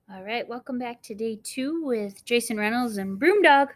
All right, welcome back to day 2 with Jason Reynolds and Broom Dog.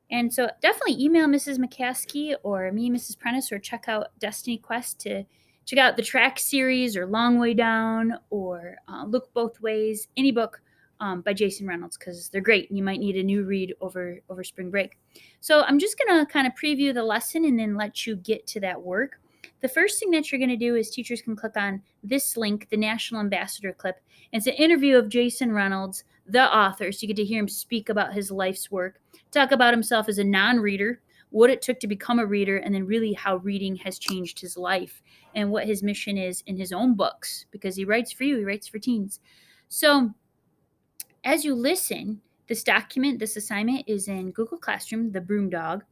And so definitely email Mrs. McCaskey or me, Mrs. Prentice, or check out Destiny Quest to check out the track series or Long Way Down or Look Both Ways, any book by Jason Reynolds because they're great and you might need a new read over spring break. So I'm just going to kind of preview the lesson and then let you get to that work. The first thing that you're going to do is teachers can click on this link, the National Ambassador clip. It's an interview of Jason Reynolds, the author, so you get to hear him speak about his life's work, talk about himself as a non-reader, what it took to become a reader, and then really how reading has changed his life and what his mission is in his own books, because he writes for you, he writes for teens. So as you listen, this assignment is in Google Classroom, the Broom Dog,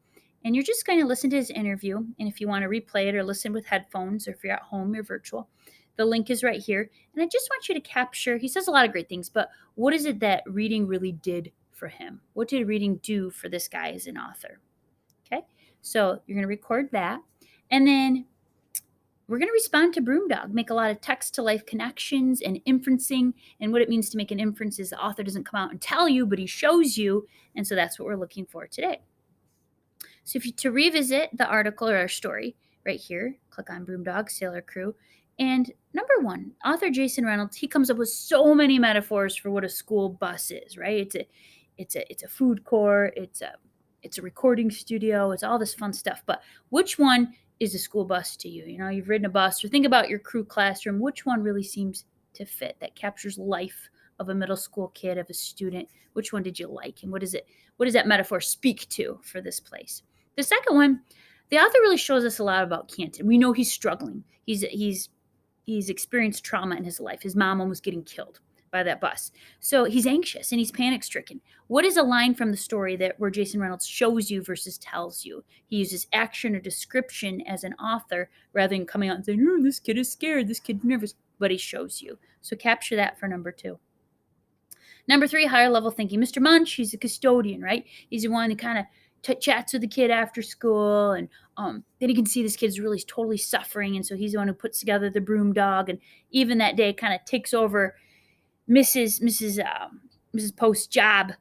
and you're just going to listen to his interview. And if you want to replay it or listen with headphones, or if you're at home or virtual, the link is right here. And I just want you to capture, he says a lot of great things, but what is it that reading really did for him? What did reading do for this guy as an author? Okay, so you're going to record that. And then we're going to respond to Broom Dog, make a lot of text to life connections and inferencing. And what it means to make an inference is the author doesn't come out and tell you, but he shows you. And so that's what we're looking for today. So to revisit the article or our story right here, click on Broom Dog, Sailor Crew. And number one, author Jason Reynolds, he comes up with so many metaphors for what a school bus is, right? It's a food court, it's a recording studio, it's all this fun stuff. But which one is a school bus to you? You know, you've ridden a bus, or think about your crew classroom. Which one really seems to fit, that captures life of a middle school kid, of a student? Which one did you like? And what does that metaphor speak to for this place? The second one, the author really shows us a lot about Canton. We know he's struggling. He's experienced trauma in his life. His mom almost getting killed by that bus. So he's anxious and he's panic stricken. What is a line from the story where Jason Reynolds shows you versus tells you? He uses action or description as an author rather than coming out and saying, oh, this kid is scared, this kid's nervous, but he shows you. So capture that for number 2. Number 3, higher level thinking. Mr. Munch, he's a custodian, right? He's the one that kind of chats with the kid after school, and then you can see this kid's really totally suffering, and so he's the one who puts together the Broom Dog, and even that day kind of takes over Mrs. Post's job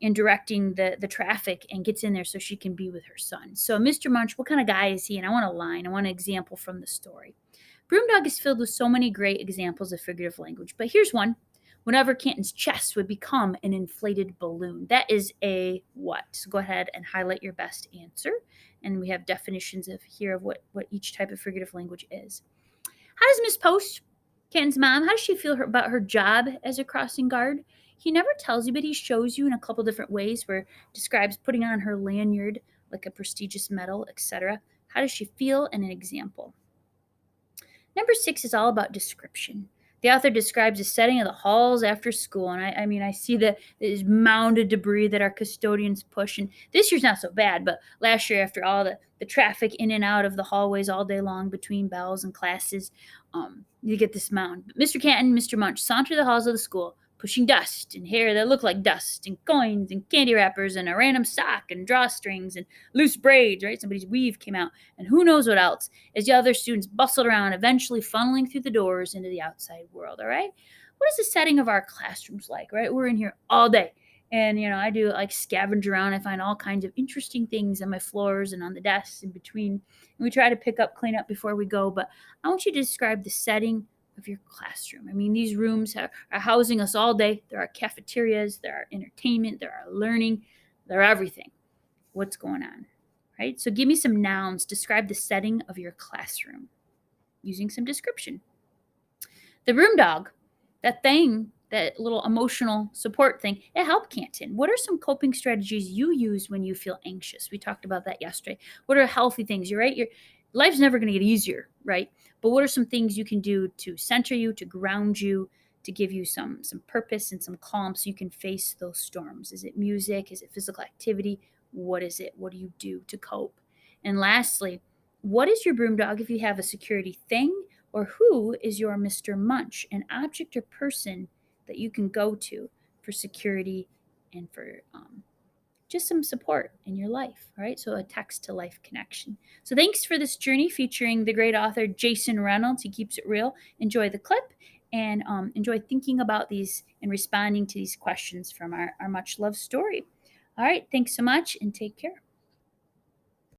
in directing the traffic, and gets in there so she can be with her son. So Mr. Munch, what kind of guy is he? And I want an example from the story. Broom Dog is filled with so many great examples of figurative language, but here's one. Whenever Canton's chest would become an inflated balloon. That is a what? So go ahead and highlight your best answer. And we have definitions of what each type of figurative language is. How does Miss Post, Canton's mom, how does she feel about her job as a crossing guard? He never tells you, but he shows you in a couple different ways, where describes putting on her lanyard like a prestigious medal, etc. How does she feel? And an example. Number 6 is all about description. The author describes the setting of the halls after school, and I see this mounded debris that our custodians push. And this year's not so bad, but last year, after all the traffic in and out of the hallways all day long between bells and classes, you get this mound. But Mr. Canton, Mr. Munch saunter the halls of the school, pushing dust and hair that look like dust, and coins and candy wrappers and a random sock and drawstrings and loose braids, right? Somebody's weave came out, and who knows what else, as the other students bustled around, eventually funneling through the doors into the outside world, all right? What is the setting of our classrooms like, right? We're in here all day. And, I do like scavenge around. I find all kinds of interesting things on my floors and on the desks in between. And we try to pick up, clean up before we go. But I want you to describe the setting of your classroom. These rooms are housing us all day. There are cafeterias, there are entertainment, there are learning, there are everything. What's going on, right? So give me some nouns. Describe the setting of your classroom using some description. The Broom Dog, that thing, that little emotional support thing, it helped Canton. What are some coping strategies you use when you feel anxious? We talked about that yesterday. What are healthy things? You're right. Your life's never going to get easier, right? But what are some things you can do to center you, to ground you, to give you some purpose and some calm so you can face those storms? Is it music? Is it physical activity? What is it? What do you do to cope? And lastly, what is your Broom Dog if you have a security thing? Or who is your Mr. Munch, an object or person that you can go to for security and for just some support in your life, right? So a text to life connection. So thanks for this journey featuring the great author Jason Reynolds. He keeps it real. Enjoy the clip, and enjoy thinking about these and responding to these questions from our much loved story. All right, thanks so much and take care.